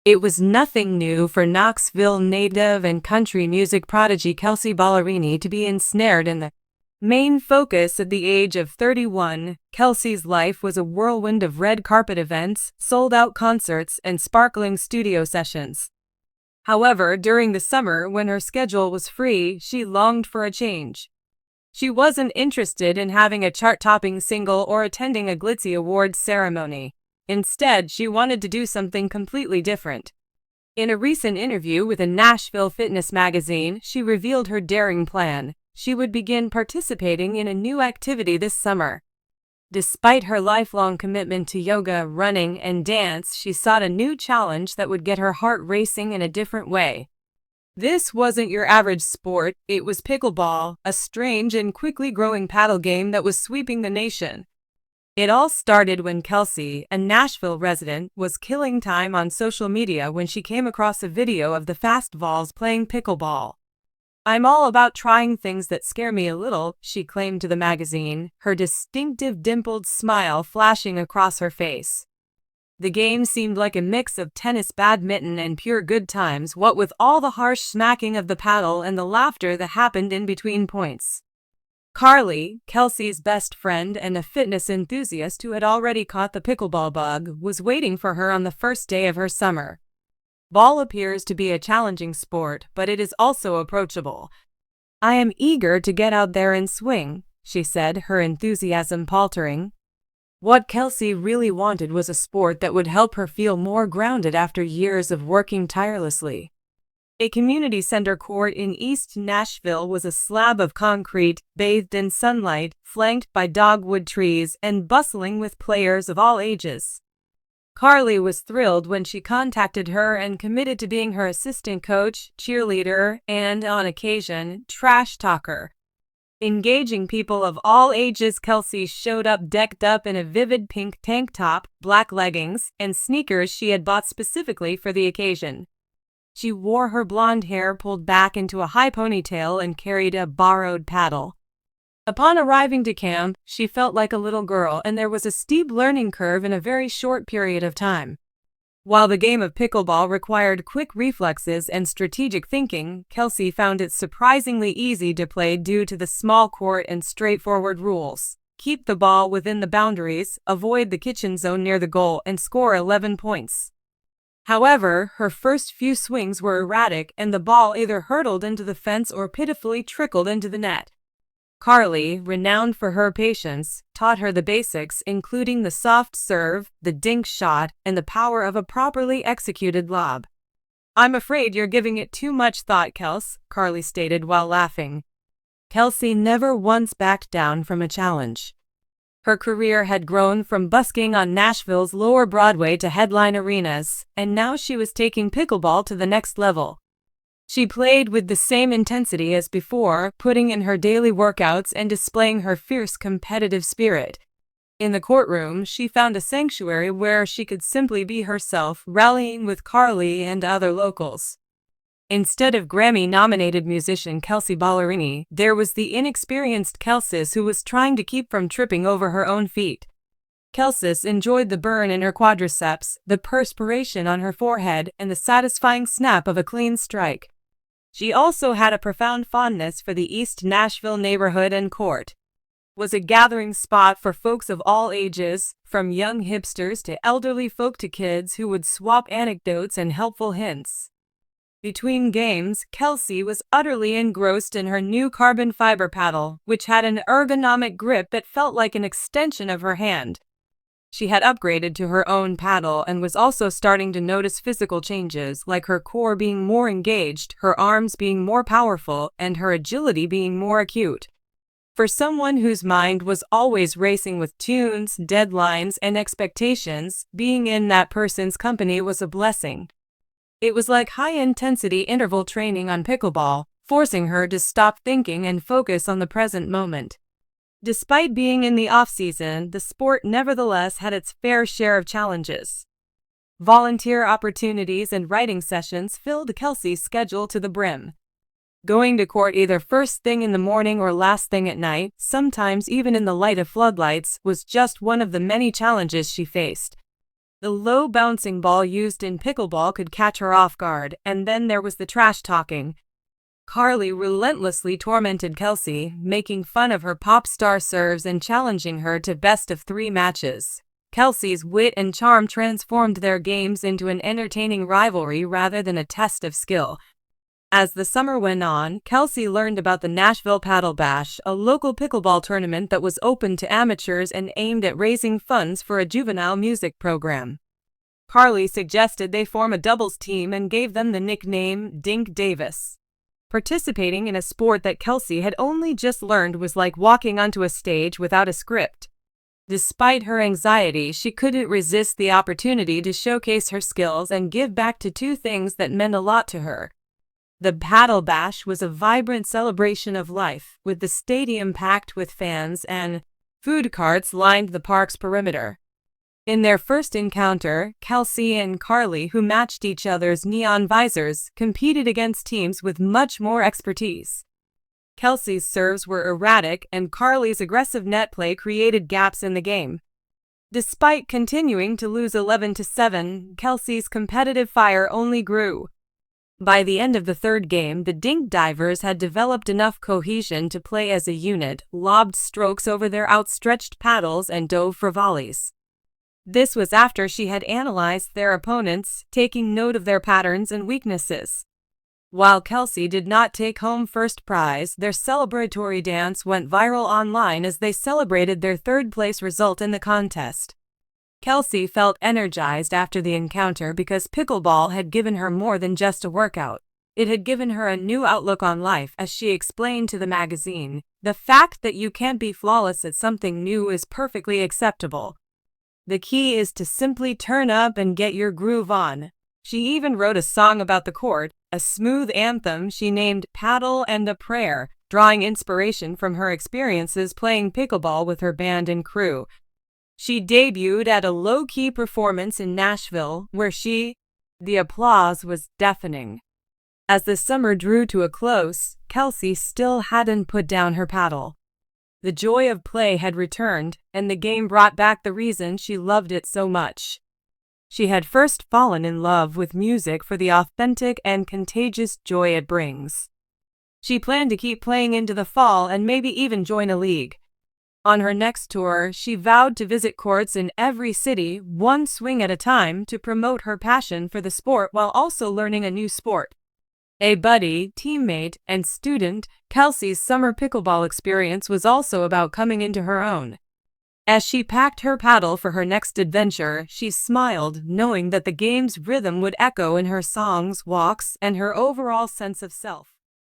It was nothing new for Knoxville native and country music prodigy Kelsea Ballerini to be ensnared in the main focus at the age of 31. Kelsea's life was a whirlwind of red carpet events, sold-out concerts, and sparkling studio sessions. However, during the summer when her schedule was free, she longed for a change. She wasn't interested in having a chart-topping single or attending a glitzy awards ceremony. Instead, she wanted to do something completely different. In a recent interview with a Nashville fitness magazine, she revealed her daring plan. She would begin participating in a new activity this summer. Despite her lifelong commitment to yoga, running, and dance, she sought a new challenge that would get her heart racing in a different way. This wasn't your average sport, it was pickleball, a strange and quickly growing paddle game that was sweeping the nation. It all started when Kelsea, a Nashville resident, was killing time on social media when she came across a video of the fast Vols playing pickleball. "I'm all about trying things that scare me a little," she claimed to the magazine, her distinctive dimpled smile flashing across her face. The game seemed like a mix of tennis, badminton, and pure good times, what with all the harsh smacking of the paddle and the laughter that happened in between points. Carly, Kelsea's best friend and a fitness enthusiast who had already caught the pickleball bug, was waiting for her on the first day of her summer. Ball appears to be a challenging sport, but it is also approachable. "I am eager to get out there and swing," she said, her enthusiasm paltering. What Kelsea really wanted was a sport that would help her feel more grounded after years of working tirelessly. A community center court in East Nashville was a slab of concrete, bathed in sunlight, flanked by dogwood trees, and bustling with players of all ages. Carly was thrilled when she contacted her and committed to being her assistant coach, cheerleader, and, on occasion, trash talker. Engaging people of all ages, Kelsea showed up decked up in a vivid pink tank top, black leggings, and sneakers she had bought specifically for the occasion. She wore her blonde hair pulled back into a high ponytail and carried a borrowed paddle. Upon arriving to camp, she felt like a little girl, and there was a steep learning curve in a very short period of time. While the game of pickleball required quick reflexes and strategic thinking, Kelsea found it surprisingly easy to play due to the small court and straightforward rules. Keep the ball within the boundaries, avoid the kitchen zone near the goal, and score 11 points. However, her first few swings were erratic, and the ball either hurtled into the fence or pitifully trickled into the net. Carly, renowned for her patience, taught her the basics, including the soft serve, the dink shot, and the power of a properly executed lob. "I'm afraid you're giving it too much thought, Kels," Carly stated while laughing. Kelsea never once backed down from a challenge. Her career had grown from busking on Nashville's Lower Broadway to headline arenas, and now she was taking pickleball to the next level. She played with the same intensity as before, putting in her daily workouts and displaying her fierce competitive spirit. In the courtroom, she found a sanctuary where she could simply be herself, rallying with Carly and other locals. Instead of Grammy-nominated musician Kelsea Ballerini, there was the inexperienced Kelsea who was trying to keep from tripping over her own feet. Kelsea enjoyed the burn in her quadriceps, the perspiration on her forehead, and the satisfying snap of a clean strike. She also had a profound fondness for the East Nashville neighborhood and court. It was a gathering spot for folks of all ages, from young hipsters to elderly folk to kids who would swap anecdotes and helpful hints. Between games, Kelsea was utterly engrossed in her new carbon fiber paddle, which had an ergonomic grip that felt like an extension of her hand. She had upgraded to her own paddle and was also starting to notice physical changes, like her core being more engaged, her arms being more powerful, and her agility being more acute. For someone whose mind was always racing with tunes, deadlines, and expectations, being in that person's company was a blessing. It was like high-intensity interval training on pickleball, forcing her to stop thinking and focus on the present moment. Despite being in the off-season, the sport nevertheless had its fair share of challenges. Volunteer opportunities and writing sessions filled Kelsea's schedule to the brim. Going to court either first thing in the morning or last thing at night, sometimes even in the light of floodlights, was just one of the many challenges she faced. The low bouncing ball used in pickleball could catch her off guard, and then there was the trash talking. Carly relentlessly tormented Kelsea, making fun of her pop star serves and challenging her to best-of-3 matches. Kelsea's wit and charm transformed their games into an entertaining rivalry rather than a test of skill. As the summer went on, Kelsea learned about the Nashville Paddle Bash, a local pickleball tournament that was open to amateurs and aimed at raising funds for a juvenile music program. Carly suggested they form a doubles team and gave them the nickname Dink Davis. Participating in a sport that Kelsea had only just learned was like walking onto a stage without a script. Despite her anxiety, she couldn't resist the opportunity to showcase her skills and give back to 2 things that meant a lot to her. The Paddle Bash was a vibrant celebration of life, with the stadium packed with fans and food carts lined the park's perimeter. In their first encounter, Kelsea and Carly, who matched each other's neon visors, competed against teams with much more expertise. Kelsea's serves were erratic, and Carly's aggressive net play created gaps in the game. Despite continuing to lose 11-7, Kelsea's competitive fire only grew. By the end of the 3rd game, the Dink Divers had developed enough cohesion to play as a unit, lobbed strokes over their outstretched paddles, and dove for volleys. This was after she had analyzed their opponents, taking note of their patterns and weaknesses. While Kelsea did not take home first prize, their celebratory dance went viral online as they celebrated their 3rd-place result in the contest. Kelsea felt energized after the encounter because pickleball had given her more than just a workout. It had given her a new outlook on life, as she explained to the magazine. The fact that you can't be flawless at something new is perfectly acceptable. The key is to simply turn up and get your groove on. She even wrote a song about the court, a smooth anthem she named Paddle and a Prayer, drawing inspiration from her experiences playing pickleball with her band and crew. She debuted at a low-key performance in Nashville, where the applause was deafening. As the summer drew to a close, Kelsea still hadn't put down her paddle. The joy of play had returned, and the game brought back the reason she loved it so much. She had first fallen in love with music for the authentic and contagious joy it brings. She planned to keep playing into the fall and maybe even join a league. On her next tour, she vowed to visit courts in every city, one swing at a time, to promote her passion for the sport while also learning a new sport. A buddy, teammate, and student, Kelsea's summer pickleball experience was also about coming into her own. As she packed her paddle for her next adventure, she smiled, knowing that the game's rhythm would echo in her songs, walks, and her overall sense of self.